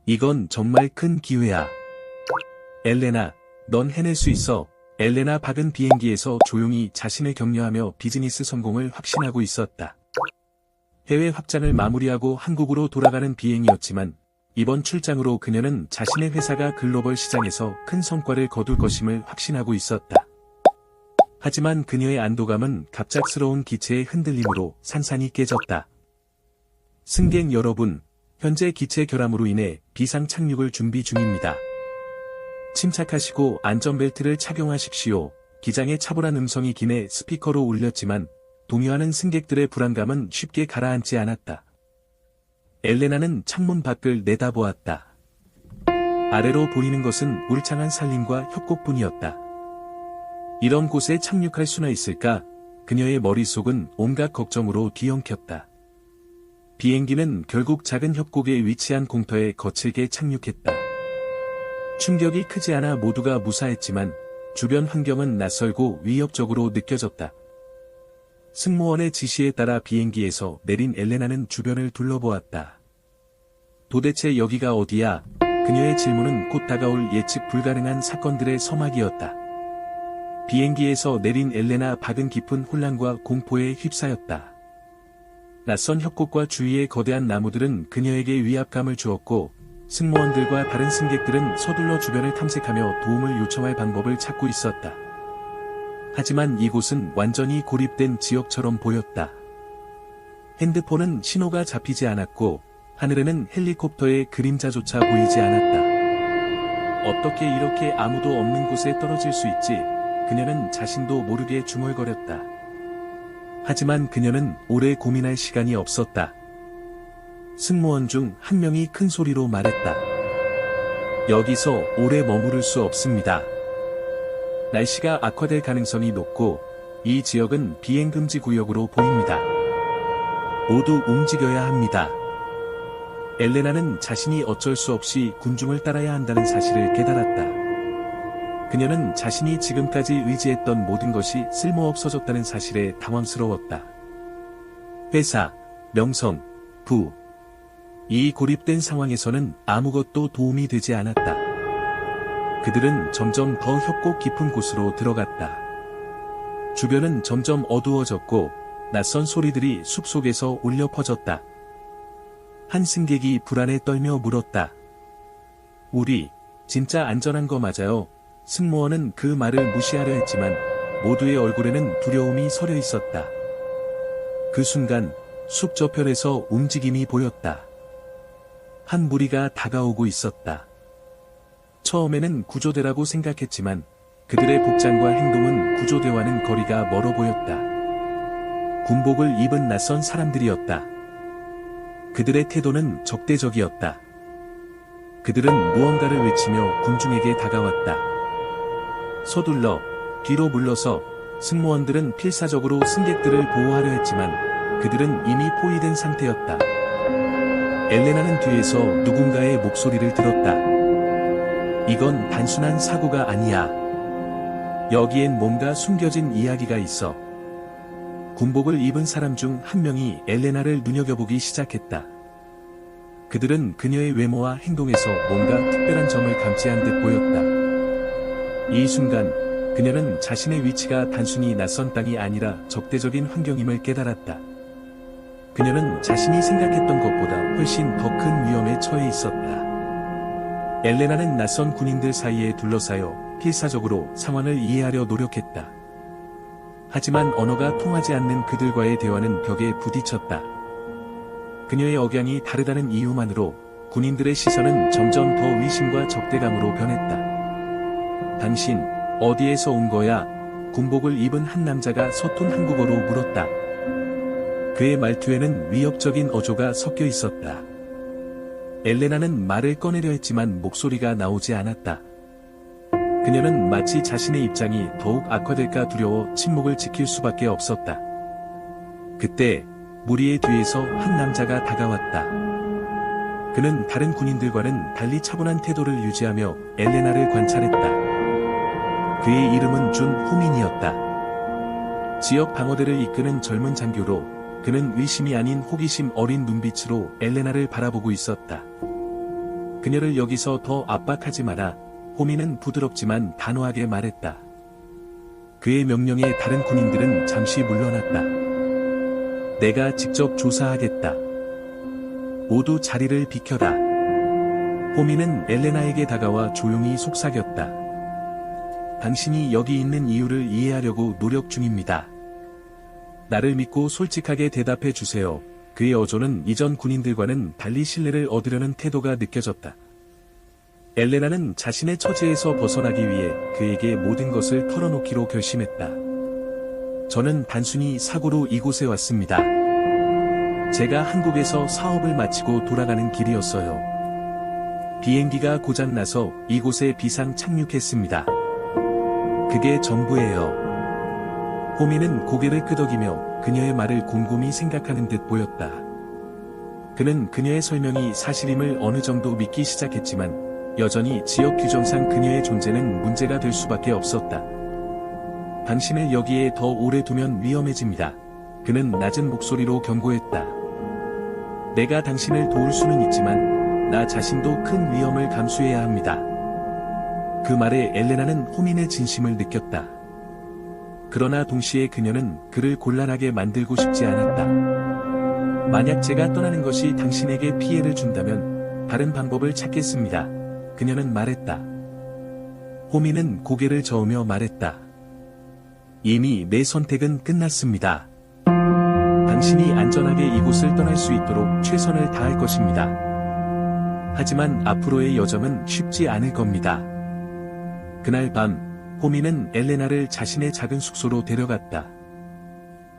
이건 정말 큰 기회야. 엘레나, 넌 해낼 수 있어. 엘레나 박은 비행기에서 조용히 자신을 격려하며 비즈니스 성공을 확신하고 있었다. 해외 확장을 마무리하고 한국으로 돌아가는 비행이었지만 이번 출장으로 그녀는 자신의 회사가 글로벌 시장에서 큰 성과를 거둘 것임을 확신하고 있었다. 하지만 그녀의 안도감은 갑작스러운 기체의 흔들림으로 산산이 깨졌다. 승객 여러분, 현재 기체 결함으로 인해 비상 착륙을 준비 중입니다. 침착하시고 안전벨트를 착용하십시오. 기장의 차분한 음성이 기내 스피커로 울렸지만 동요하는 승객들의 불안감은 쉽게 가라앉지 않았다. 엘레나는 창문 밖을 내다보았다. 아래로 보이는 것은 울창한 산림과 협곡뿐이었다. 이런 곳에 착륙할 수나 있을까? 그녀의 머릿속은 온갖 걱정으로 뒤엉켰다. 비행기는 결국 작은 협곡에 위치한 공터에 거칠게 착륙했다. 충격이 크지 않아 모두가 무사했지만 주변 환경은 낯설고 위협적으로 느껴졌다. 승무원의 지시에 따라 비행기에서 내린 엘레나는 주변을 둘러보았다. 도대체 여기가 어디야? 그녀의 질문은 곧 다가올 예측 불가능한 사건들의 서막이었다. 비행기에서 내린 엘레나 박은 깊은 혼란과 공포에 휩싸였다. 낯선 협곡과 주위의 거대한 나무들은 그녀에게 위압감을 주었고 승무원들과 다른 승객들은 서둘러 주변을 탐색하며 도움을 요청할 방법을 찾고 있었다. 하지만 이곳은 완전히 고립된 지역처럼 보였다. 핸드폰은 신호가 잡히지 않았고 하늘에는 헬리콥터의 그림자조차 보이지 않았다. 어떻게 이렇게 아무도 없는 곳에 떨어질 수 있지? 그녀는 자신도 모르게 중얼거렸다. 하지만 그녀는 오래 고민할 시간이 없었다. 승무원 중 한 명이 큰 소리로 말했다. 여기서 오래 머무를 수 없습니다. 날씨가 악화될 가능성이 높고 이 지역은 비행금지 구역으로 보입니다. 모두 움직여야 합니다. 엘레나는 자신이 어쩔 수 없이 군중을 따라야 한다는 사실을 깨달았다. 그녀는 자신이 지금까지 의지했던 모든 것이 쓸모없어졌다는 사실에 당황스러웠다. 회사, 명성, 부. 이 고립된 상황에서는 아무것도 도움이 되지 않았다. 그들은 점점 더 협곡 깊은 곳으로 들어갔다. 주변은 점점 어두워졌고 낯선 소리들이 숲속에서 울려 퍼졌다. 한 승객이 불안에 떨며 물었다. 우리 진짜 안전한 거 맞아요? 승무원은 그 말을 무시하려 했지만 모두의 얼굴에는 두려움이 서려 있었다. 그 순간 숲 저편에서 움직임이 보였다. 한 무리가 다가오고 있었다. 처음에는 구조대라고 생각했지만 그들의 복장과 행동은 구조대와는 거리가 멀어 보였다. 군복을 입은 낯선 사람들이었다. 그들의 태도는 적대적이었다. 그들은 무언가를 외치며 군중에게 다가왔다. 서둘러 뒤로 물러서. 승무원들은 필사적으로 승객들을 보호하려 했지만 그들은 이미 포위된 상태였다. 엘레나는 뒤에서 누군가의 목소리를 들었다. 이건 단순한 사고가 아니야. 여기엔 뭔가 숨겨진 이야기가 있어. 군복을 입은 사람 중 한 명이 엘레나를 눈여겨보기 시작했다. 그들은 그녀의 외모와 행동에서 뭔가 특별한 점을 감지한 듯 보였다. 이 순간 그녀는 자신의 위치가 단순히 낯선 땅이 아니라 적대적인 환경임을 깨달았다. 그녀는 자신이 생각했던 것보다 훨씬 더 큰 위험에 처해 있었다. 엘레나는 낯선 군인들 사이에 둘러싸여 필사적으로 상황을 이해하려 노력했다. 하지만 언어가 통하지 않는 그들과의 대화는 벽에 부딪혔다. 그녀의 억양이 다르다는 이유만으로 군인들의 시선은 점점 더 의심과 적대감으로 변했다. 당신, 어디에서 온 거야? 군복을 입은 한 남자가 서툰 한국어로 물었다. 그의 말투에는 위협적인 어조가 섞여 있었다. 엘레나는 말을 꺼내려 했지만 목소리가 나오지 않았다. 그녀는 마치 자신의 입장이 더욱 악화될까 두려워 침묵을 지킬 수밖에 없었다. 그때 무리의 뒤에서 한 남자가 다가왔다. 그는 다른 군인들과는 달리 차분한 태도를 유지하며 엘레나를 관찰했다. 그의 이름은 준 호민이었다. 지역 방어대를 이끄는 젊은 장교로 그는 의심이 아닌 호기심 어린 눈빛으로 엘레나를 바라보고 있었다. 그녀를 여기서 더 압박하지 마라. 호미는 부드럽지만 단호하게 말했다. 그의 명령에 다른 군인들은 잠시 물러났다. 내가 직접 조사하겠다. 모두 자리를 비켜라. 호미는 엘레나에게 다가와 조용히 속삭였다. 당신이 여기 있는 이유를 이해하려고 노력 중입니다. 나를 믿고 솔직하게 대답해 주세요. 그의 어조는 이전 군인들과는 달리 신뢰를 얻으려는 태도가 느껴졌다. 엘레나는 자신의 처지에서 벗어나기 위해 그에게 모든 것을 털어놓기로 결심했다. 저는 단순히 사고로 이곳에 왔습니다. 제가 한국에서 사업을 마치고 돌아가는 길이었어요. 비행기가 고장나서 이곳에 비상 착륙했습니다. 그게 전부예요. 호미는 고개를 끄덕이며 그녀의 말을 곰곰이 생각하는 듯 보였다. 그는 그녀의 설명이 사실임을 어느 정도 믿기 시작했지만 여전히 지역 규정상 그녀의 존재는 문제가 될 수밖에 없었다. 당신을 여기에 더 오래 두면 위험해집니다. 그는 낮은 목소리로 경고했다. 내가 당신을 도울 수는 있지만 나 자신도 큰 위험을 감수해야 합니다. 그 말에 엘레나는 호민의 진심을 느꼈다. 그러나 동시에 그녀는 그를 곤란하게 만들고 싶지 않았다. 만약 제가 떠나는 것이 당신에게 피해를 준다면 다른 방법을 찾겠습니다. 그녀는 말했다. 호미는 고개를 저으며 말했다. 이미 내 선택은 끝났습니다. 당신이 안전하게 이곳을 떠날 수 있도록 최선을 다할 것입니다. 하지만 앞으로의 여정은 쉽지 않을 겁니다. 그날 밤, 호미는 엘레나를 자신의 작은 숙소로 데려갔다.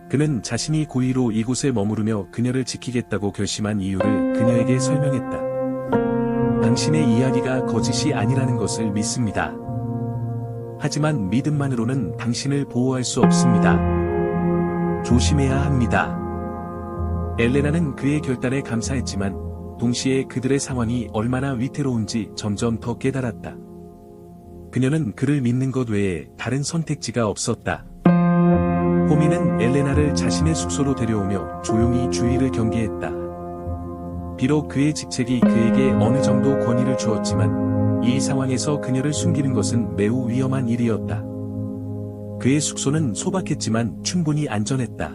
그는 자신이 고의로 이곳에 머무르며 그녀를 지키겠다고 결심한 이유를 그녀에게 설명했다. 당신의 이야기가 거짓이 아니라는 것을 믿습니다. 하지만 믿음만으로는 당신을 보호할 수 없습니다. 조심해야 합니다. 엘레나는 그의 결단에 감사했지만 동시에 그들의 상황이 얼마나 위태로운지 점점 더 깨달았다. 그녀는 그를 믿는 것 외에 다른 선택지가 없었다. 호미는 엘레나를 자신의 숙소로 데려오며 조용히 주의를 경계했다. 비록 그의 직책이 그에게 어느 정도 권위를 주었지만 이 상황에서 그녀를 숨기는 것은 매우 위험한 일이었다. 그의 숙소는 소박했지만 충분히 안전했다.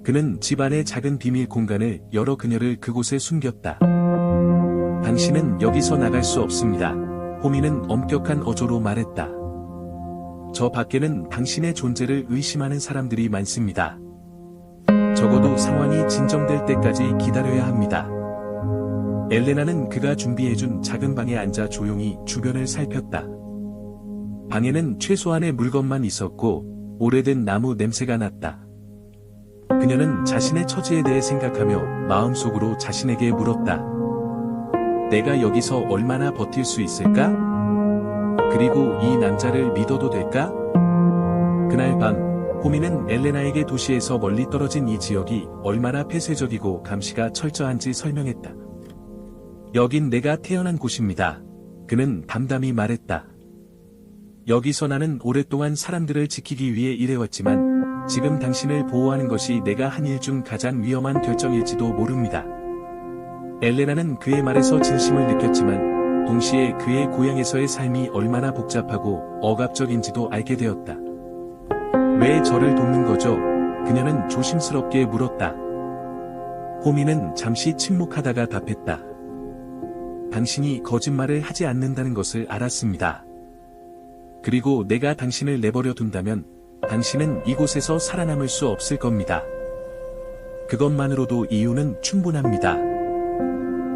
그는 집안의 작은 비밀 공간을 열어 그녀를 그곳에 숨겼다. 당신은 여기서 나갈 수 없습니다. 호미는 엄격한 어조로 말했다. 저 밖에는 당신의 존재를 의심하는 사람들이 많습니다. 적어도 상황이 진정될 때까지 기다려야 합니다. 엘레나는 그가 준비해준 작은 방에 앉아 조용히 주변을 살폈다. 방에는 최소한의 물건만 있었고 오래된 나무 냄새가 났다. 그녀는 자신의 처지에 대해 생각하며 마음속으로 자신에게 물었다. 내가 여기서 얼마나 버틸 수 있을까? 그리고 이 남자를 믿어도 될까? 그날 밤, 호미는 엘레나에게 도시에서 멀리 떨어진 이 지역이 얼마나 폐쇄적이고 감시가 철저한지 설명했다. 여긴 내가 태어난 곳입니다. 그는 담담히 말했다. 여기서 나는 오랫동안 사람들을 지키기 위해 일해왔지만 지금 당신을 보호하는 것이 내가 한 일 중 가장 위험한 결정일지도 모릅니다. 엘레나는 그의 말에서 진심을 느꼈지만 동시에 그의 고향에서의 삶이 얼마나 복잡하고 억압적인지도 알게 되었다. 왜 저를 돕는 거죠? 그녀는 조심스럽게 물었다. 호미는 잠시 침묵하다가 답했다. 당신이 거짓말을 하지 않는다는 것을 알았습니다. 그리고 내가 당신을 내버려 둔다면 당신은 이곳에서 살아남을 수 없을 겁니다. 그것만으로도 이유는 충분합니다.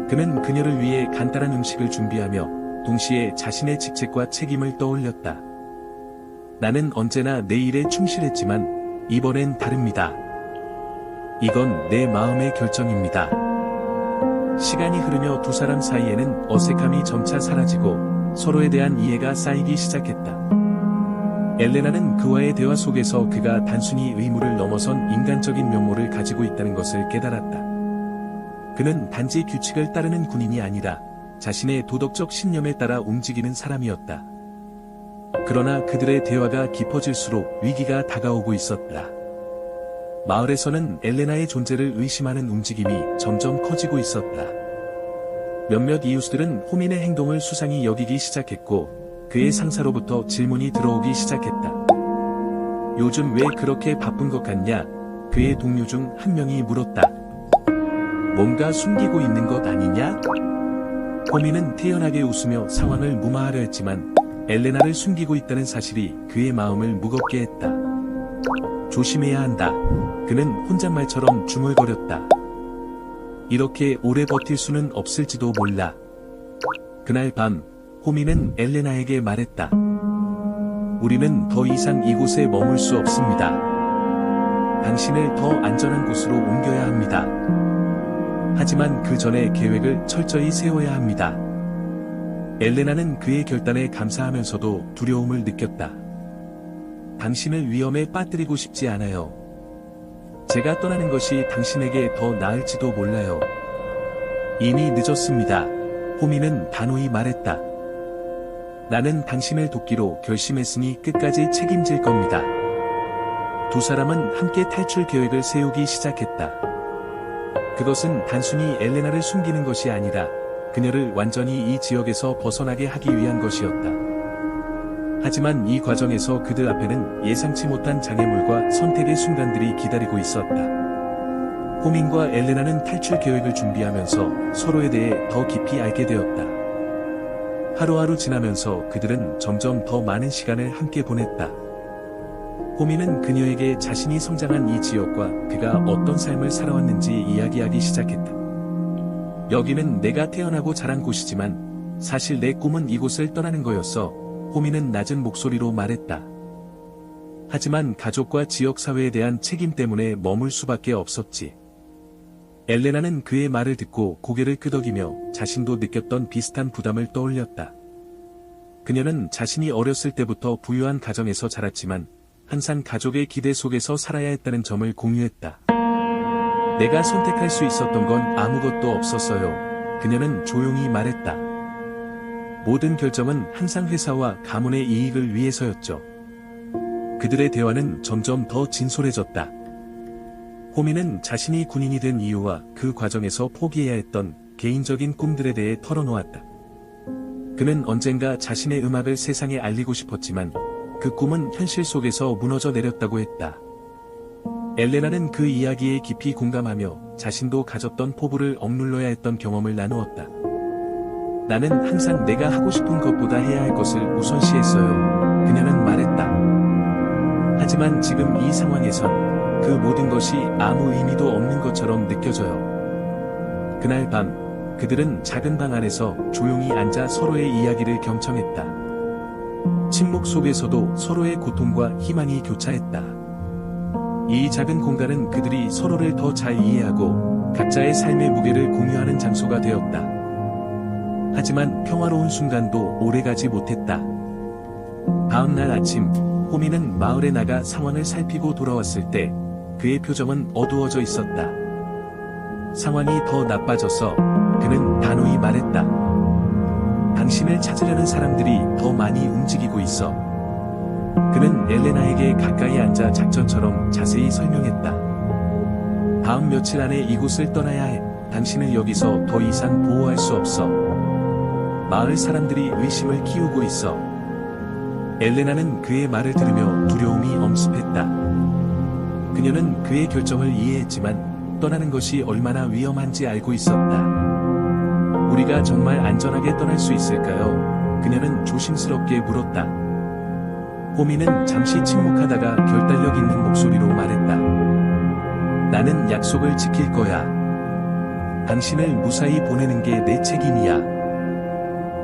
그는 그녀를 위해 간단한 음식을 준비하며 동시에 자신의 직책과 책임을 떠올렸다. 나는 언제나 내 일에 충실했지만 이번엔 다릅니다. 이건 내 마음의 결정입니다. 시간이 흐르며 두 사람 사이에는 어색함이 점차 사라지고 서로에 대한 이해가 쌓이기 시작했다. 엘레나는 그와의 대화 속에서 그가 단순히 의무를 넘어선 인간적인 면모를 가지고 있다는 것을 깨달았다. 그는 단지 규칙을 따르는 군인이 아니라 자신의 도덕적 신념에 따라 움직이는 사람이었다. 그러나 그들의 대화가 깊어질수록 위기가 다가오고 있었다. 마을에서는 엘레나의 존재를 의심하는 움직임이 점점 커지고 있었다. 몇몇 이웃들은 호민의 행동을 수상히 여기기 시작했고 그의 상사로부터 질문이 들어오기 시작했다. 요즘 왜 그렇게 바쁜 것 같냐? 그의 동료 중 한 명이 물었다. 뭔가 숨기고 있는 것 아니냐? 호민은 태연하게 웃으며 상황을 무마하려 했지만 엘레나를 숨기고 있다는 사실이 그의 마음을 무겁게 했다. 조심해야 한다. 그는 혼잣말처럼 중얼거렸다. 이렇게 오래 버틸 수는 없을지도 몰라. 그날 밤, 호민은 엘레나에게 말했다. 우리는 더 이상 이곳에 머물 수 없습니다. 당신을 더 안전한 곳으로 옮겨야 합니다. 하지만 그 전에 계획을 철저히 세워야 합니다. 엘레나는 그의 결단에 감사하면서도 두려움을 느꼈다. 당신을 위험에 빠뜨리고 싶지 않아요. 제가 떠나는 것이 당신에게 더 나을지도 몰라요. 이미 늦었습니다. 호민은 단호히 말했다. 나는 당신을 돕기로 결심했으니 끝까지 책임질 겁니다. 두 사람은 함께 탈출 계획을 세우기 시작했다. 그것은 단순히 엘레나를 숨기는 것이 아니라 그녀를 완전히 이 지역에서 벗어나게 하기 위한 것이었다. 하지만 이 과정에서 그들 앞에는 예상치 못한 장애물과 선택의 순간들이 기다리고 있었다. 호민과 엘레나는 탈출 계획을 준비하면서 서로에 대해 더 깊이 알게 되었다. 하루하루 지나면서 그들은 점점 더 많은 시간을 함께 보냈다. 호민은 그녀에게 자신이 성장한 이 지역과 그가 어떤 삶을 살아왔는지 이야기하기 시작했다. 여기는 내가 태어나고 자란 곳이지만 사실 내 꿈은 이곳을 떠나는 거였어. 호민은 낮은 목소리로 말했다. 하지만 가족과 지역사회에 대한 책임 때문에 머물 수밖에 없었지. 엘레나는 그의 말을 듣고 고개를 끄덕이며 자신도 느꼈던 비슷한 부담을 떠올렸다. 그녀는 자신이 어렸을 때부터 부유한 가정에서 자랐지만 항상 가족의 기대 속에서 살아야 했다는 점을 공유했다. 내가 선택할 수 있었던 건 아무것도 없었어요. 그녀는 조용히 말했다. 모든 결정은 항상 회사와 가문의 이익을 위해서였죠. 그들의 대화는 점점 더 진솔해졌다. 호민은 자신이 군인이 된 이유와 그 과정에서 포기해야 했던 개인적인 꿈들에 대해 털어놓았다. 그는 언젠가 자신의 음악을 세상에 알리고 싶었지만 그 꿈은 현실 속에서 무너져 내렸다고 했다. 엘레나는 그 이야기에 깊이 공감하며 자신도 가졌던 포부를 억눌러야 했던 경험을 나누었다. 나는 항상 내가 하고 싶은 것보다 해야 할 것을 우선시했어요. 그녀는 말했다. 하지만 지금 이 상황에선 그 모든 것이 아무 의미도 없는 것처럼 느껴져요. 그날 밤, 그들은 작은 방 안에서 조용히 앉아 서로의 이야기를 경청했다. 침묵 속에서도 서로의 고통과 희망이 교차했다. 이 작은 공간은 그들이 서로를 더 잘 이해하고 각자의 삶의 무게를 공유하는 장소가 되었다. 하지만 평화로운 순간도 오래가지 못했다. 다음 날 아침, 호민은 마을에 나가 상황을 살피고 돌아왔을 때 그의 표정은 어두워져 있었다. 상황이 더 나빠져서 그는 단호히 말했다. 당신을 찾으려는 사람들이 더 많이 움직이고 있어. 그는 엘레나에게 가까이 앉아 작전처럼 자세히 설명했다. 다음 며칠 안에 이곳을 떠나야 해. 당신을 여기서 더 이상 보호할 수 없어. 마을 사람들이 의심을 키우고 있어. 엘레나는 그의 말을 들으며 두려움이 엄습했다. 그녀는 그의 결정을 이해했지만 떠나는 것이 얼마나 위험한지 알고 있었다. 우리가 정말 안전하게 떠날 수 있을까요? 그녀는 조심스럽게 물었다. 호민은 잠시 침묵하다가 결단력 있는 목소리로 말했다. 나는 약속을 지킬 거야. 당신을 무사히 보내는 게 내 책임이야.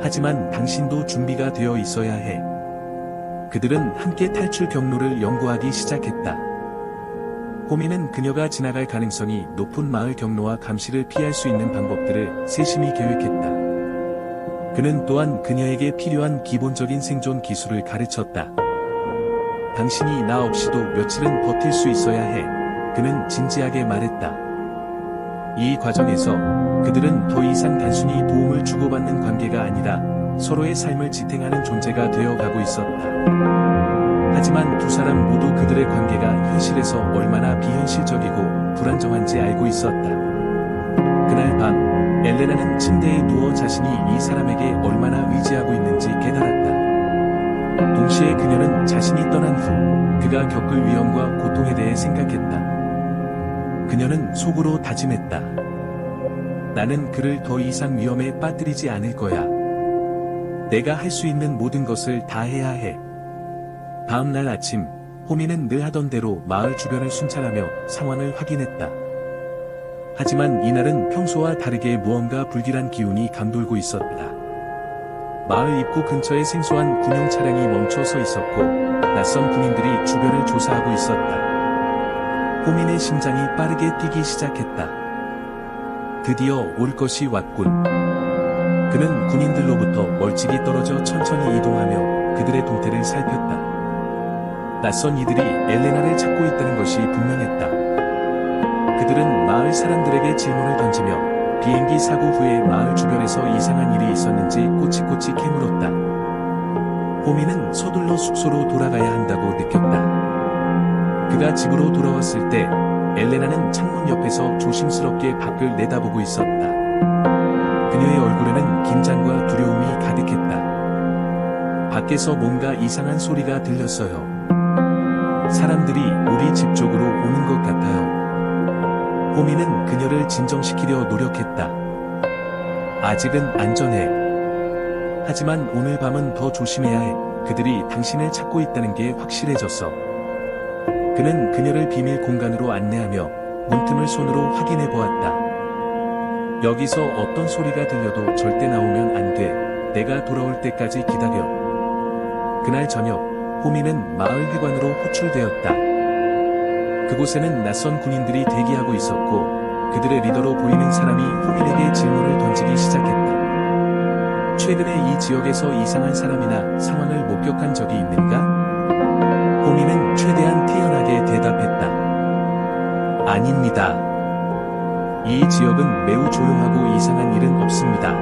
하지만 당신도 준비가 되어 있어야 해. 그들은 함께 탈출 경로를 연구하기 시작했다. 호민은 그녀가 지나갈 가능성이 높은 마을 경로와 감시를 피할 수 있는 방법들을 세심히 계획했다. 그는 또한 그녀에게 필요한 기본적인 생존 기술을 가르쳤다. 당신이 나 없이도 며칠은 버틸 수 있어야 해. 그는 진지하게 말했다. 이 과정에서 그들은 더 이상 단순히 도움을 주고받는 관계가 아니라 서로의 삶을 지탱하는 존재가 되어가고 있었다. 하지만 두 사람 모두 그들의 관계가 현실에서 얼마나 비현실적이고 불안정한지 알고 있었다. 그날 밤, 엘레나는 침대에 누워 자신이 이 사람에게 얼마나 의지하고 있는지 깨달았다. 동시에 그녀는 자신이 떠난 후 그가 겪을 위험과 고통에 대해 생각했다. 그녀는 속으로 다짐했다. 나는 그를 더 이상 위험에 빠뜨리지 않을 거야. 내가 할 수 있는 모든 것을 다 해야 해. 다음 날 아침, 호미는 늘 하던 대로 마을 주변을 순찰하며 상황을 확인했다. 하지만 이날은 평소와 다르게 무언가 불길한 기운이 감돌고 있었다. 마을 입구 근처에 생소한 군용 차량이 멈춰 서 있었고 낯선 군인들이 주변을 조사하고 있었다. 호민의 심장이 빠르게 뛰기 시작했다. 드디어 올 것이 왔군. 그는 군인들로부터 멀찍이 떨어져 천천히 이동하며 그들의 동태를 살폈다. 낯선 이들이 엘레나를 찾고 있다는 것이 분명했다. 그들은 마을 사람들에게 질문을 던지며 비행기 사고 후에 마을 주변에서 이상한 일이 있었는지 꼬치꼬치 캐물었다. 호미는 서둘러 숙소로 돌아가야 한다고 느꼈다. 그가 집으로 돌아왔을 때 엘레나는 창문 옆에서 조심스럽게 밖을 내다보고 있었다. 그녀의 얼굴에는 긴장과 두려움이 가득했다. 밖에서 뭔가 이상한 소리가 들렸어요. 사람들이 우리 집 쪽으로 오는 것 같아요. 호미는 그녀를 진정시키려 노력했다. 아직은 안전해. 하지만 오늘 밤은 더 조심해야 해. 그들이 당신을 찾고 있다는 게 확실해졌어. 그는 그녀를 비밀 공간으로 안내하며 문틈을 손으로 확인해 보았다. 여기서 어떤 소리가 들려도 절대 나오면 안 돼. 내가 돌아올 때까지 기다려. 그날 저녁, 호미는 마을 회관으로 호출되었다. 그곳에는 낯선 군인들이 대기하고 있었고 그들의 리더로 보이는 사람이 호민에게 질문을 던지기 시작했다. 최근에 이 지역에서 이상한 사람이나 상황을 목격한 적이 있는가? 호민은 최대한 태연하게 대답했다. 아닙니다. 이 지역은 매우 조용하고 이상한 일은 없습니다.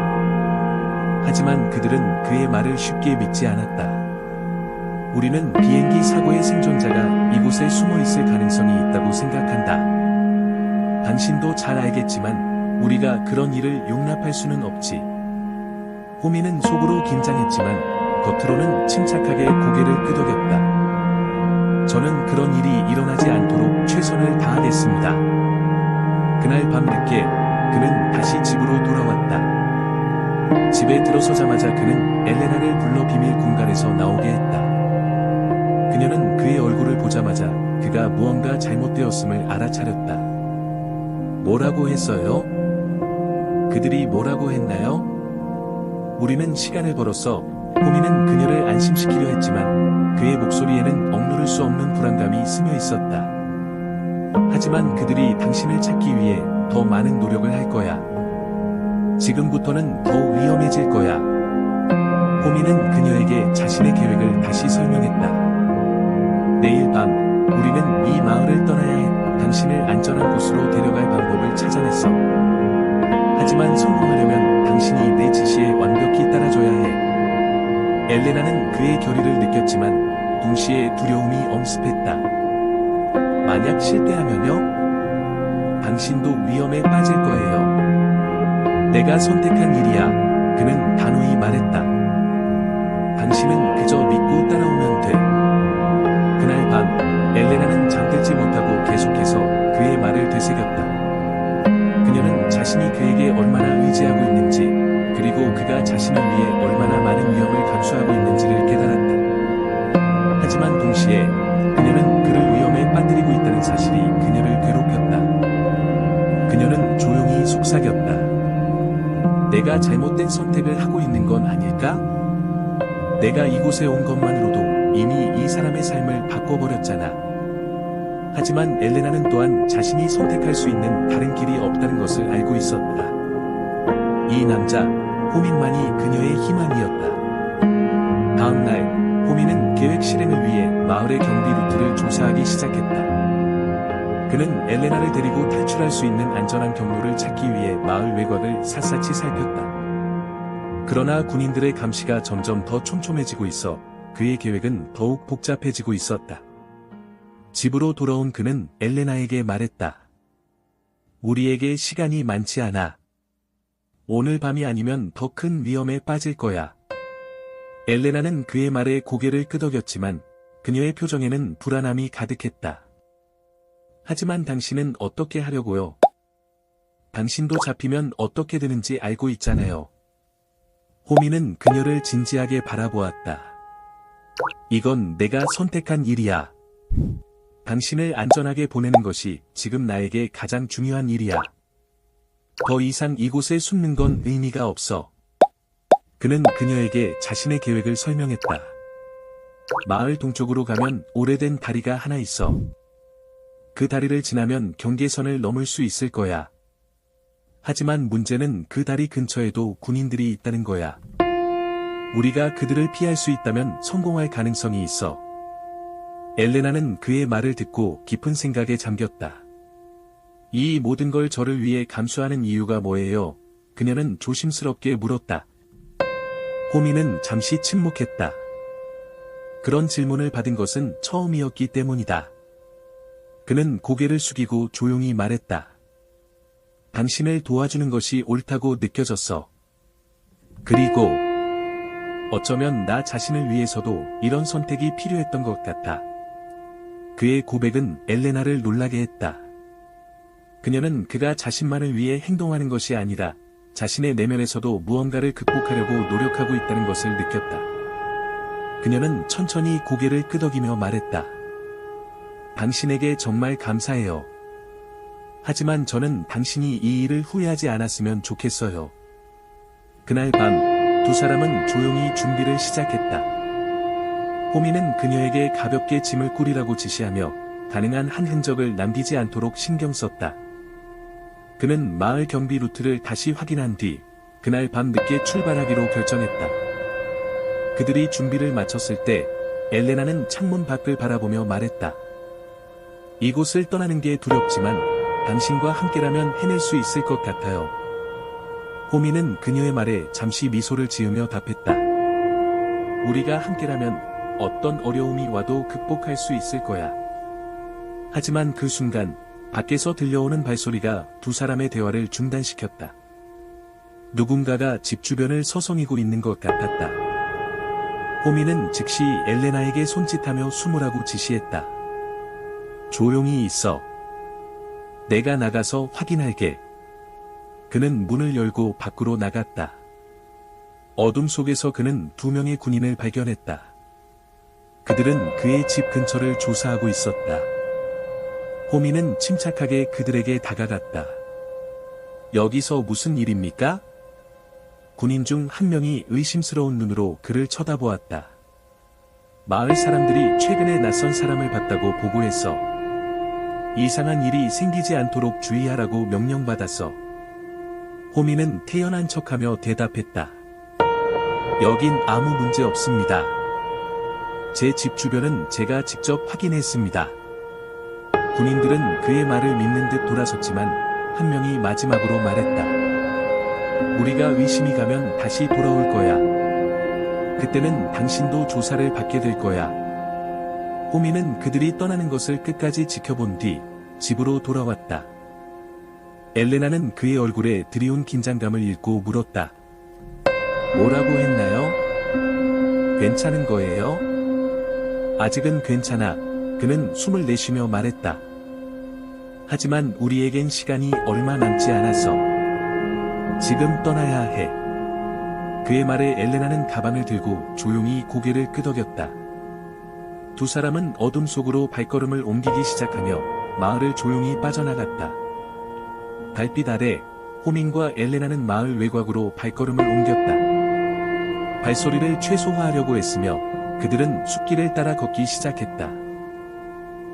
하지만 그들은 그의 말을 쉽게 믿지 않았다. 우리는 비행기 사고의 생존자가 이곳에 숨어 있을 가능성이 있다고 생각한다. 당신도 잘 알겠지만 우리가 그런 일을 용납할 수는 없지. 호미는 속으로 긴장했지만 겉으로는 침착하게 고개를 끄덕였다. 저는 그런 일이 일어나지 않도록 최선을 다하겠습니다. 그날 밤 늦게 그는 다시 집으로 돌아왔다. 집에 들어서자마자 그는 엘레나를 불러 비밀 공간에서 나오게 했다. 그녀는 그의 얼굴을 보자마자 그가 무언가 잘못되었음을 알아차렸다. 뭐라고 했어요? 그들이 뭐라고 했나요? 우리는 시간을 벌었어. 호미는 그녀를 안심시키려 했지만 그의 목소리에는 억누를 수 없는 불안감이 스며 있었다. 하지만 그들이 당신을 찾기 위해 더 많은 노력을 할 거야. 지금부터는 더 위험해질 거야. 호미는 그녀에게 자신의 계획을 다시 설명했다. 내일 밤, 우리는 이 마을을 떠나야 해. 당신을 안전한 곳으로 데려갈 방법을 찾아냈어. 하지만 성공하려면 당신이 내 지시에 완벽히 따라줘야 해. 엘레나는 그의 결의를 느꼈지만 동시에 두려움이 엄습했다. 만약 실패하면요? 당신도 위험에 빠질 거예요. 내가 선택한 일이야. 그는 단호히 말했다. 당신은 그저 믿고 따라오면 돼. 그날 밤, 엘레나는 잠들지 못하고 계속해서 그의 말을 되새겼다. 그녀는 자신이 그에게 얼마나 의지하고 있는지, 그리고 그가 자신을 위해 얼마나 많은 위험을 감수하고 있는지를 깨달았다. 하지만 동시에 그녀는 그를 위험에 빠뜨리고 있다는 사실이 그녀를 괴롭혔다. 그녀는 조용히 속삭였다. 내가 잘못된 선택을 하고 있는 건 아닐까? 내가 이곳에 온 것만으로도 이미 이 사람의 삶을 바꿔버렸잖아. 하지만 엘레나는 또한 자신이 선택할 수 있는 다른 길이 없다는 것을 알고 있었다. 이 남자, 호민만이 그녀의 희망이었다. 다음 날, 호민은 계획 실행을 위해 마을의 경비 루트를 조사하기 시작했다. 그는 엘레나를 데리고 탈출할 수 있는 안전한 경로를 찾기 위해 마을 외곽을 샅샅이 살폈다. 그러나 군인들의 감시가 점점 더 촘촘해지고 있어 그의 계획은 더욱 복잡해지고 있었다. 집으로 돌아온 그는 엘레나에게 말했다. 우리에게 시간이 많지 않아. 오늘 밤이 아니면 더 큰 위험에 빠질 거야. 엘레나는 그의 말에 고개를 끄덕였지만 그녀의 표정에는 불안함이 가득했다. 하지만 당신은 어떻게 하려고요? 당신도 잡히면 어떻게 되는지 알고 있잖아요. 호미는 그녀를 진지하게 바라보았다. 이건 내가 선택한 일이야. 당신을 안전하게 보내는 것이 지금 나에게 가장 중요한 일이야. 더 이상 이곳에 숨는 건 의미가 없어. 그는 그녀에게 자신의 계획을 설명했다. 마을 동쪽으로 가면 오래된 다리가 하나 있어. 그 다리를 지나면 경계선을 넘을 수 있을 거야. 하지만 문제는 그 다리 근처에도 군인들이 있다는 거야. 우리가 그들을 피할 수 있다면 성공할 가능성이 있어. 엘레나는 그의 말을 듣고 깊은 생각에 잠겼다. 이 모든 걸 저를 위해 감수하는 이유가 뭐예요? 그녀는 조심스럽게 물었다. 호미는 잠시 침묵했다. 그런 질문을 받은 것은 처음이었기 때문이다. 그는 고개를 숙이고 조용히 말했다. 당신을 도와주는 것이 옳다고 느껴졌어. 그리고 어쩌면 나 자신을 위해서도 이런 선택이 필요했던 것 같아. 그의 고백은 엘레나를 놀라게 했다. 그녀는 그가 자신만을 위해 행동하는 것이 아니라 자신의 내면에서도 무언가를 극복하려고 노력하고 있다는 것을 느꼈다. 그녀는 천천히 고개를 끄덕이며 말했다. 당신에게 정말 감사해요. 하지만 저는 당신이 이 일을 후회하지 않았으면 좋겠어요. 그날 밤, 두 사람은 조용히 준비를 시작했다. 호미는 그녀에게 가볍게 짐을 꾸리라고 지시하며 가능한 한 흔적을 남기지 않도록 신경 썼다. 그는 마을 경비 루트를 다시 확인한 뒤 그날 밤 늦게 출발하기로 결정했다. 그들이 준비를 마쳤을 때 엘레나는 창문 밖을 바라보며 말했다. 이곳을 떠나는 게 두렵지만 당신과 함께라면 해낼 수 있을 것 같아요. 호미는 그녀의 말에 잠시 미소를 지으며 답했다. 우리가 함께라면 어떤 어려움이 와도 극복할 수 있을 거야. 하지만 그 순간 밖에서 들려오는 발소리가 두 사람의 대화를 중단시켰다. 누군가가 집 주변을 서성이고 있는 것 같았다. 호미는 즉시 엘레나에게 손짓하며 숨으라고 지시했다. 조용히 있어. 내가 나가서 확인할게. 그는 문을 열고 밖으로 나갔다. 어둠 속에서 그는 두 명의 군인을 발견했다. 그들은 그의 집 근처를 조사하고 있었다. 호미는 침착하게 그들에게 다가갔다. 여기서 무슨 일입니까? 군인 중 한 명이 의심스러운 눈으로 그를 쳐다보았다. 마을 사람들이 최근에 낯선 사람을 봤다고 보고했어. 이상한 일이 생기지 않도록 주의하라고 명령받았어. 호미는 태연한 척하며 대답했다. 여긴 아무 문제 없습니다. 제 집 주변은 제가 직접 확인했습니다. 군인들은 그의 말을 믿는 듯 돌아섰지만 한 명이 마지막으로 말했다. 우리가 의심이 가면 다시 돌아올 거야. 그때는 당신도 조사를 받게 될 거야. 호미는 그들이 떠나는 것을 끝까지 지켜본 뒤 집으로 돌아왔다. 엘레나는 그의 얼굴에 드리운 긴장감을 읽고 물었다. 뭐라고 했나요? 괜찮은 거예요? 아직은 괜찮아. 그는 숨을 내쉬며 말했다. 하지만 우리에겐 시간이 얼마 남지 않았어. 지금 떠나야 해. 그의 말에 엘레나는 가방을 들고 조용히 고개를 끄덕였다. 두 사람은 어둠 속으로 발걸음을 옮기기 시작하며 마을을 조용히 빠져나갔다. 달빛 아래 호민과 엘레나는 마을 외곽으로 발걸음을 옮겼다. 발소리를 최소화하려고 했으며 그들은 숲길을 따라 걷기 시작했다.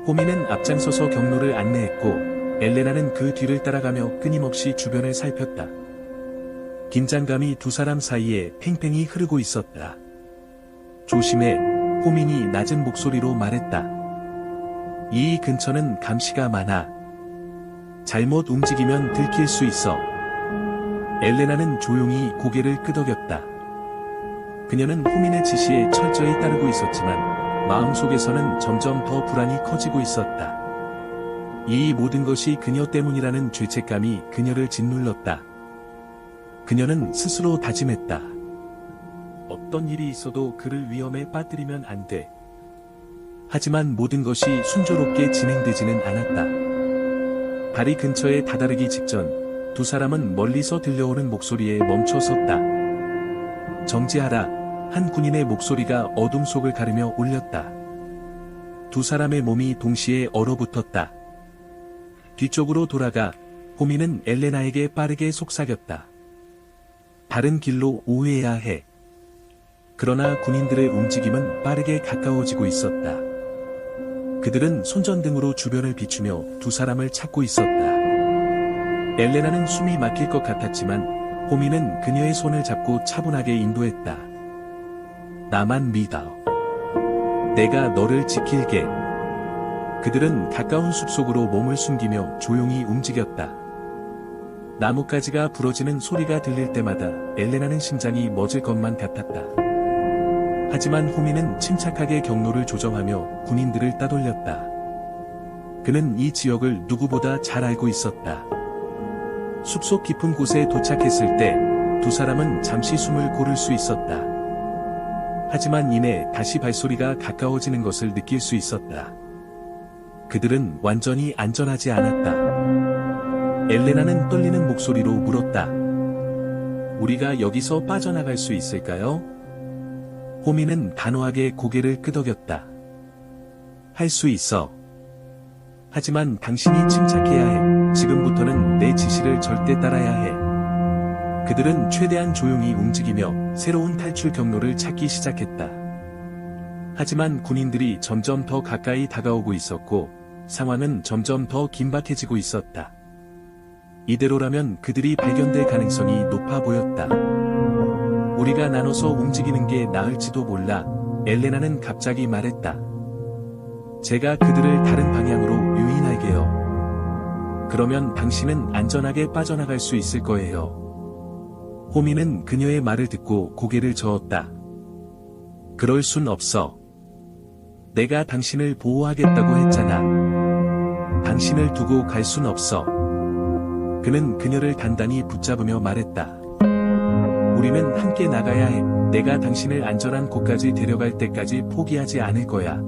호민은 앞장서서 경로를 안내했고 엘레나는 그 뒤를 따라가며 끊임없이 주변을 살폈다. 긴장감이 두 사람 사이에 팽팽히 흐르고 있었다. 조심해, 호민이 낮은 목소리로 말했다. 이 근처는 감시가 많아. 잘못 움직이면 들킬 수 있어. 엘레나는 조용히 고개를 끄덕였다. 그녀는 호민의 지시에 철저히 따르고 있었지만 마음속에서는 점점 더 불안이 커지고 있었다. 이 모든 것이 그녀 때문이라는 죄책감이 그녀를 짓눌렀다. 그녀는 스스로 다짐했다. 어떤 일이 있어도 그를 위험에 빠뜨리면 안 돼. 하지만 모든 것이 순조롭게 진행되지는 않았다. 다리 근처에 다다르기 직전 두 사람은 멀리서 들려오는 목소리에 멈춰 섰다. 정지하라. 한 군인의 목소리가 어둠 속을 가르며 울렸다. 두 사람의 몸이 동시에 얼어붙었다. 뒤쪽으로 돌아가 호미는 엘레나에게 빠르게 속삭였다. 다른 길로 오해해야 해. 그러나 군인들의 움직임은 빠르게 가까워지고 있었다. 그들은 손전등으로 주변을 비추며 두 사람을 찾고 있었다. 엘레나는 숨이 막힐 것 같았지만 호미는 그녀의 손을 잡고 차분하게 인도했다. 나만 믿어. 내가 너를 지킬게. 그들은 가까운 숲속으로 몸을 숨기며 조용히 움직였다. 나뭇가지가 부러지는 소리가 들릴 때마다 엘레나는 심장이 멎을 것만 같았다. 하지만 호미는 침착하게 경로를 조정하며 군인들을 따돌렸다. 그는 이 지역을 누구보다 잘 알고 있었다. 숲속 깊은 곳에 도착했을 때 두 사람은 잠시 숨을 고를 수 있었다. 하지만 이내 다시 발소리가 가까워지는 것을 느낄 수 있었다. 그들은 완전히 안전하지 않았다. 엘레나는 떨리는 목소리로 물었다. 우리가 여기서 빠져나갈 수 있을까요? 호미는 단호하게 고개를 끄덕였다. 할 수 있어. 하지만 당신이 침착해야 해. 지금부터는 내 지시를 절대 따라야 해. 그들은 최대한 조용히 움직이며 새로운 탈출 경로를 찾기 시작했다. 하지만 군인들이 점점 더 가까이 다가오고 있었고 상황은 점점 더 긴박해지고 있었다. 이대로라면 그들이 발견될 가능성이 높아 보였다. 우리가 나눠서 움직이는 게 나을지도 몰라. 엘레나는 갑자기 말했다. 제가 그들을 다른 방향으로 유인할게요. 그러면 당신은 안전하게 빠져나갈 수 있을 거예요. 호미는 그녀의 말을 듣고 고개를 저었다. 그럴 순 없어. 내가 당신을 보호하겠다고 했잖아. 당신을 두고 갈 순 없어. 그는 그녀를 단단히 붙잡으며 말했다. 우리는 함께 나가야 해. 내가 당신을 안전한 곳까지 데려갈 때까지 포기하지 않을 거야.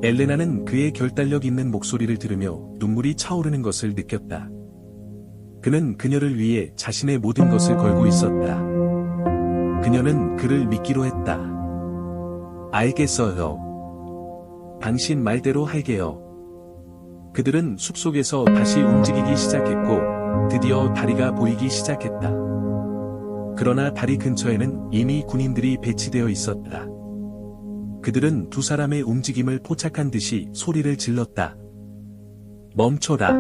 엘레나는 그의 결단력 있는 목소리를 들으며 눈물이 차오르는 것을 느꼈다. 그는 그녀를 위해 자신의 모든 것을 걸고 있었다. 그녀는 그를 믿기로 했다. 알겠어요. 당신 말대로 할게요. 그들은 숲속에서 다시 움직이기 시작했고 드디어 다리가 보이기 시작했다. 그러나 다리 근처에는 이미 군인들이 배치되어 있었다. 그들은 두 사람의 움직임을 포착한 듯이 소리를 질렀다. 멈춰라.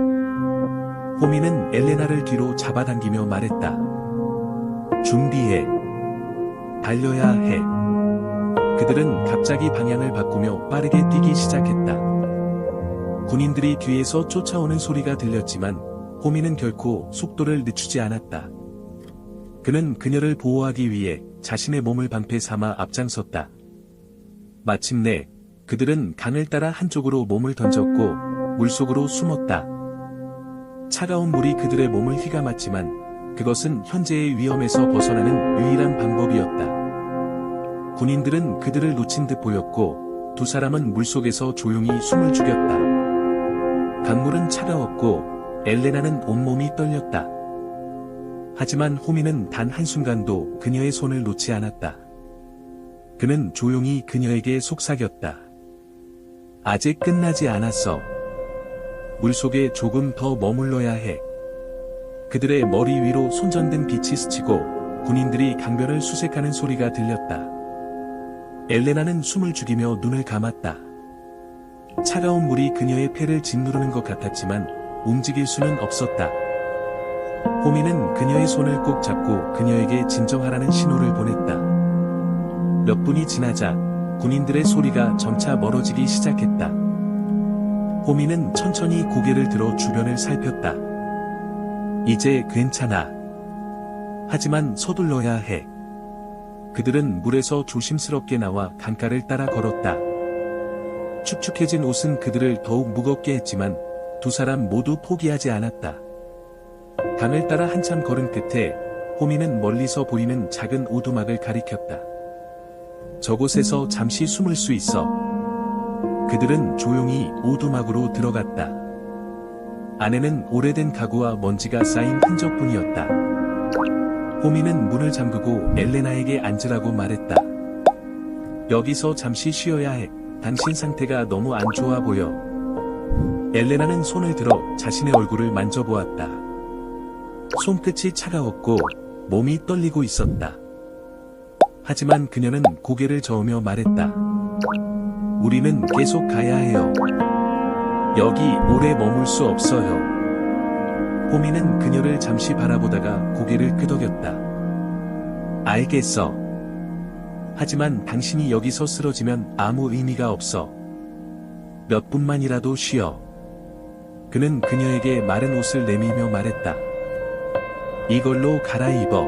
호미는 엘레나를 뒤로 잡아당기며 말했다. 준비해. 달려야 해. 그들은 갑자기 방향을 바꾸며 빠르게 뛰기 시작했다. 군인들이 뒤에서 쫓아오는 소리가 들렸지만 호미는 결코 속도를 늦추지 않았다. 그는 그녀를 보호하기 위해 자신의 몸을 방패 삼아 앞장섰다. 마침내 그들은 강을 따라 한쪽으로 몸을 던졌고 물속으로 숨었다. 차가운 물이 그들의 몸을 휘감았지만 그것은 현재의 위험에서 벗어나는 유일한 방법이었다. 군인들은 그들을 놓친 듯 보였고 두 사람은 물속에서 조용히 숨을 죽였다. 강물은 차가웠고 엘레나는 온몸이 떨렸다. 하지만 호미는 단 한순간도 그녀의 손을 놓지 않았다. 그는 조용히 그녀에게 속삭였다. 아직 끝나지 않았어. 물속에 조금 더 머물러야 해. 그들의 머리 위로 손전등 빛이 스치고 군인들이 강변을 수색하는 소리가 들렸다. 엘레나는 숨을 죽이며 눈을 감았다. 차가운 물이 그녀의 폐를 짓누르는 것 같았지만 움직일 수는 없었다. 호미는 그녀의 손을 꼭 잡고 그녀에게 진정하라는 신호를 보냈다. 몇 분이 지나자 군인들의 소리가 점차 멀어지기 시작했다. 호미는 천천히 고개를 들어 주변을 살폈다. 이제 괜찮아. 하지만 서둘러야 해. 그들은 물에서 조심스럽게 나와 강가를 따라 걸었다. 축축해진 옷은 그들을 더욱 무겁게 했지만 두 사람 모두 포기하지 않았다. 강을 따라 한참 걸은 끝에 호미는 멀리서 보이는 작은 오두막을 가리켰다. 저곳에서 잠시 숨을 수 있어. 그들은 조용히 오두막으로 들어갔다. 안에는 오래된 가구와 먼지가 쌓인 흔적뿐이었다. 호미는 문을 잠그고 엘레나에게 앉으라고 말했다. 여기서 잠시 쉬어야 해. 당신 상태가 너무 안 좋아 보여. 엘레나는 손을 들어 자신의 얼굴을 만져보았다. 손끝이 차가웠고 몸이 떨리고 있었다. 하지만 그녀는 고개를 저으며 말했다. 우리는 계속 가야 해요. 여기 오래 머물 수 없어요. 호미는 그녀를 잠시 바라보다가 고개를 끄덕였다. 알겠어. 하지만 당신이 여기서 쓰러지면 아무 의미가 없어. 몇 분만이라도 쉬어. 그는 그녀에게 마른 옷을 내밀며 말했다. 이걸로 갈아입어.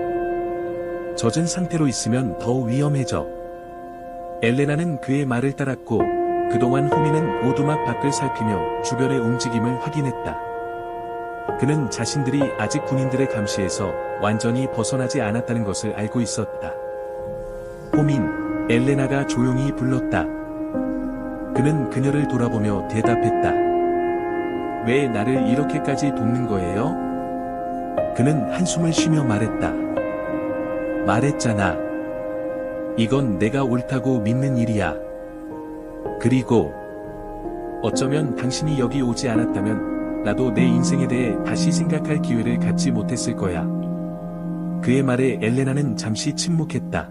젖은 상태로 있으면 더 위험해져. 엘레나는 그의 말을 따랐고 그동안 호미는 오두막 밖을 살피며 주변의 움직임을 확인했다. 그는 자신들이 아직 군인들의 감시에서 완전히 벗어나지 않았다는 것을 알고 있었다. 호민, 엘레나가 조용히 불렀다. 그는 그녀를 돌아보며 대답했다. 왜 나를 이렇게까지 돕는 거예요? 그는 한숨을 쉬며 말했다. 말했잖아. 이건 내가 옳다고 믿는 일이야. 그리고 어쩌면 당신이 여기 오지 않았다면 나도 내 인생에 대해 다시 생각할 기회를 갖지 못했을 거야. 그의 말에 엘레나는 잠시 침묵했다.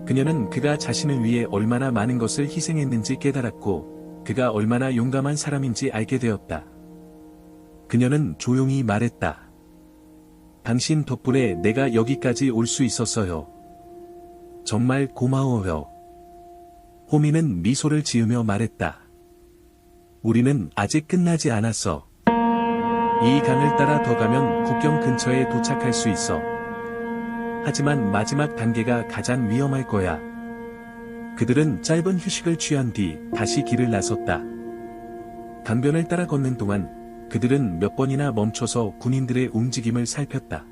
그녀는 그가 자신을 위해 얼마나 많은 것을 희생했는지 깨달았고 그가 얼마나 용감한 사람인지 알게 되었다. 그녀는 조용히 말했다. 당신 덕분에 내가 여기까지 올 수 있었어요. 정말 고마워요. 호미는 미소를 지으며 말했다. 우리는 아직 끝나지 않았어. 이 강을 따라 더 가면 국경 근처에 도착할 수 있어. 하지만 마지막 단계가 가장 위험할 거야. 그들은 짧은 휴식을 취한 뒤 다시 길을 나섰다. 강변을 따라 걷는 동안 그들은 몇 번이나 멈춰서 군인들의 움직임을 살폈다.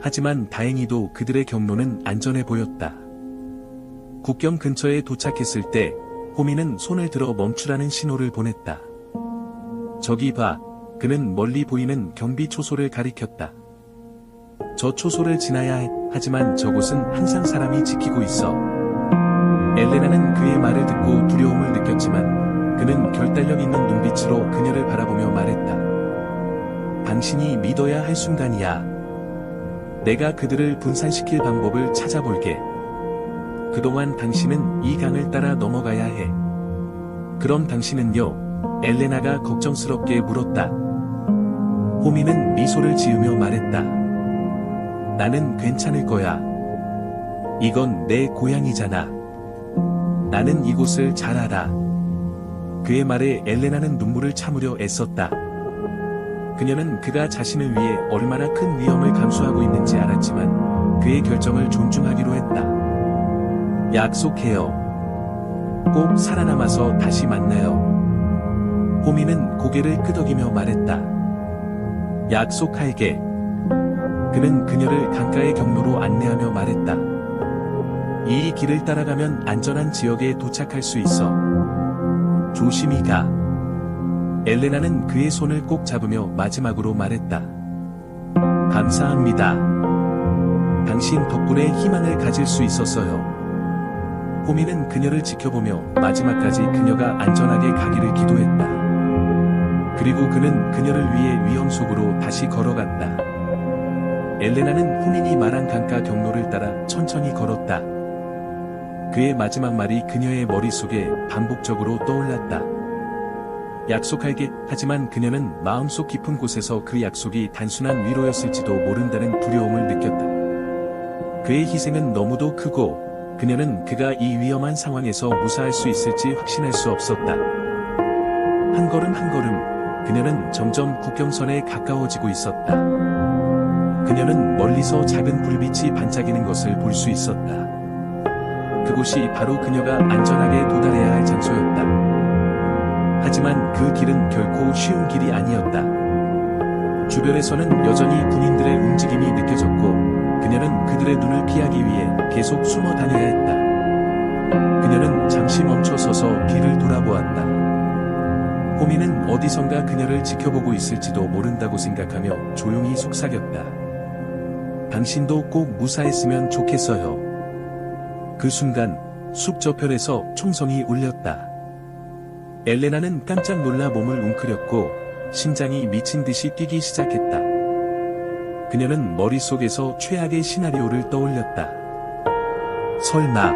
하지만 다행히도 그들의 경로는 안전해 보였다. 국경 근처에 도착했을 때 호미는 손을 들어 멈추라는 신호를 보냈다. 저기 봐. 그는 멀리 보이는 경비 초소를 가리켰다. 저 초소를 지나야 해. 하지만 저곳은 항상 사람이 지키고 있어. 엘레나는 그의 말을 듣고 두려움을 느꼈지만 그는 결단력 있는 눈빛으로 그녀를 바라보며 말했다. 당신이 믿어야 할 순간이야. 내가 그들을 분산시킬 방법을 찾아볼게. 그동안 당신은 이 강을 따라 넘어가야 해. 그럼 당신은요? 엘레나가 걱정스럽게 물었다. 호미는 미소를 지으며 말했다. 나는 괜찮을 거야. 이건 내 고향이잖아. 나는 이곳을 잘 알아. 그의 말에 엘레나는 눈물을 참으려 애썼다. 그녀는 그가 자신을 위해 얼마나 큰 위험을 감수하고 있는지 알았지만 그의 결정을 존중하기로 했다. 약속해요. 꼭 살아남아서 다시 만나요. 호미는 고개를 끄덕이며 말했다. 약속할게. 그는 그녀를 강가의 경로로 안내하며 말했다. 이 길을 따라가면 안전한 지역에 도착할 수 있어. 조심히 가. 엘레나는 그의 손을 꼭 잡으며 마지막으로 말했다. 감사합니다. 당신 덕분에 희망을 가질 수 있었어요. 호미는 그녀를 지켜보며 마지막까지 그녀가 안전하게 가기를 기도했다. 그리고 그는 그녀를 위해 위험 속으로 다시 걸어갔다. 엘레나는 호민이 말한 강가 경로를 따라 천천히 걸었다. 그의 마지막 말이 그녀의 머릿속에 반복적으로 떠올랐다. 약속할게. 하지만 그녀는 마음속 깊은 곳에서 그 약속이 단순한 위로였을지도 모른다는 두려움을 느꼈다. 그의 희생은 너무도 크고 그녀는 그가 이 위험한 상황에서 무사할 수 있을지 확신할 수 없었다. 한 걸음 한 걸음 그녀는 점점 국경선에 가까워지고 있었다. 그녀는 멀리서 작은 불빛이 반짝이는 것을 볼 수 있었다. 그곳이 바로 그녀가 안전하게 도달해야 할 장소였다. 하지만 그 길은 결코 쉬운 길이 아니었다. 주변에서는 여전히 군인들의 움직임이 느껴졌고 그녀는 그들의 눈을 피하기 위해 계속 숨어 다녀야 했다. 그녀는 잠시 멈춰 서서 뒤를 돌아보았다. 호미는 어디선가 그녀를 지켜보고 있을지도 모른다고 생각하며 조용히 속삭였다. 당신도 꼭 무사했으면 좋겠어요. 그 순간 숲 저편에서 총성이 울렸다. 엘레나는 깜짝 놀라 몸을 웅크렸고 심장이 미친 듯이 뛰기 시작했다. 그녀는 머릿속에서 최악의 시나리오를 떠올렸다. 설마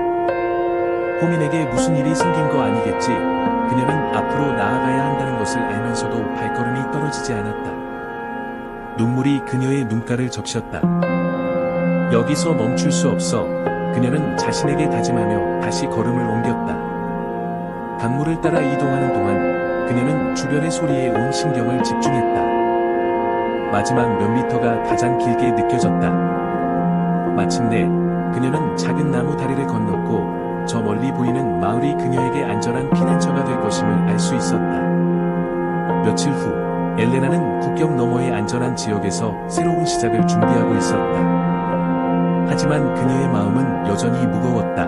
호민에게 무슨 일이 생긴 거 아니겠지? 그녀는 앞으로 나아가야 한다는 것을 알면서도 발걸음이 떨어지지 않았다. 눈물이 그녀의 눈가를 적셨다. 여기서 멈출 수 없어. 그녀는 자신에게 다짐하며 다시 걸음을 옮겼다. 강물을 따라 이동하는 동안 그녀는 주변의 소리에 온 신경을 집중했다. 마지막 몇 미터가 가장 길게 느껴졌다. 마침내 그녀는 작은 나무 다리를 건넜고 저 멀리 보이는 마을이 그녀에게 안전한 피난처가 될 것임을 알 수 있었다. 며칠 후 엘레나는 국경 너머의 안전한 지역에서 새로운 시작을 준비하고 있었다. 하지만 그녀의 마음은 여전히 무거웠다.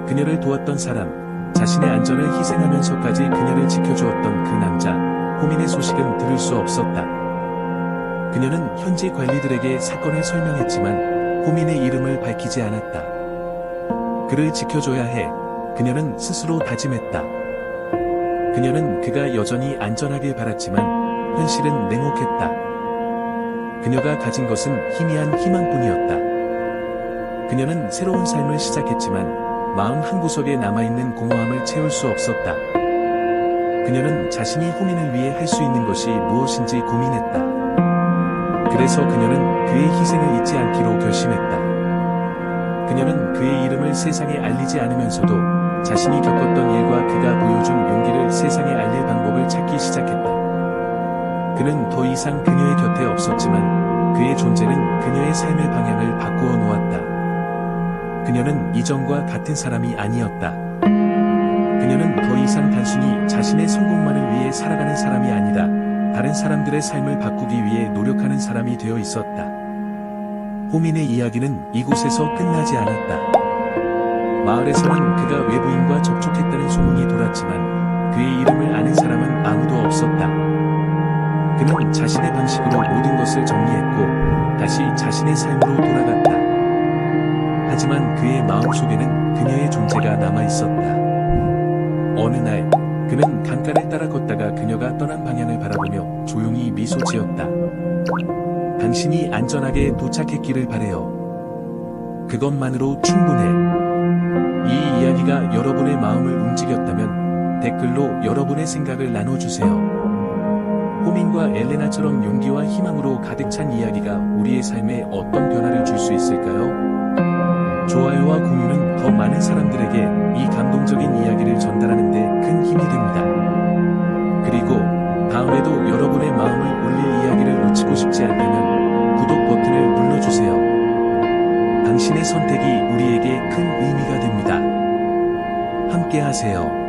그녀를 도왔던 사람, 자신의 안전을 희생하면서까지 그녀를 지켜주었던 그 남자, 호민의 소식은 들을 수 없었다. 그녀는 현지 관리들에게 사건을 설명했지만 호민의 이름을 밝히지 않았다. 그를 지켜줘야 해. 그녀는 스스로 다짐했다. 그녀는 그가 여전히 안전하길 바랐지만 현실은 냉혹했다. 그녀가 가진 것은 희미한 희망뿐이었다. 그녀는 새로운 삶을 시작했지만 마음 한구석에 남아있는 공허함을 채울 수 없었다. 그녀는 자신이 호민을 위해 할 수 있는 것이 무엇인지 고민했다. 그래서 그녀는 그의 희생을 잊지 않기로 결심했다. 그녀는 그의 이름을 세상에 알리지 않으면서도 자신이 겪었던 일과 그가 보여준 용기를 세상에 알릴 방법을 찾기 시작했다. 그는 더 이상 그녀의 곁에 없었지만 그의 존재는 그녀의 삶의 방향을 바꾸어 놓았다. 그녀는 이전과 같은 사람이 아니었다. 그녀는 더 이상 단순히 자신의 성공만을 위해 살아가는 사람이 아니라 다른 사람들의 삶을 바꾸기 위해 노력하는 사람이 되어 있었다. 호민의 이야기는 이곳에서 끝나지 않았다. 마을에서는 그가 외부인과 접촉했다는 소문이 돌았지만 그의 이름을 아는 사람은 아무도 없었다. 그는 자신의 방식으로 모든 것을 정리했고 다시 자신의 삶으로 돌아갔다. 하지만 그의 마음속에는 그녀의 존재가 남아있었다. 어느 날 그는 강가를 따라 걷다가 그녀가 떠난 방향을 바라보며 조용히 미소 지었다. 당신이 안전하게 도착했기를 바래요. 그것만으로 충분해. 이 이야기가 여러분의 마음을 움직였다면 댓글로 여러분의 생각을 나눠주세요. 호민과 엘레나처럼 용기와 희망으로 가득 찬 이야기가 우리의 삶에 어떤 변화를 줄 수 있을까요? 좋아요와 공유는 더 많은 사람들에게 이 감동적인 이야기를 전달하는 데 큰 힘이 됩니다. 그리고 다음에도 여러분의 마음을 울릴 이야기를 놓치고 싶지 않다면 구독 버튼을 눌러주세요. 당신의 선택이 우리에게 큰 의미가 됩니다. 함께하세요.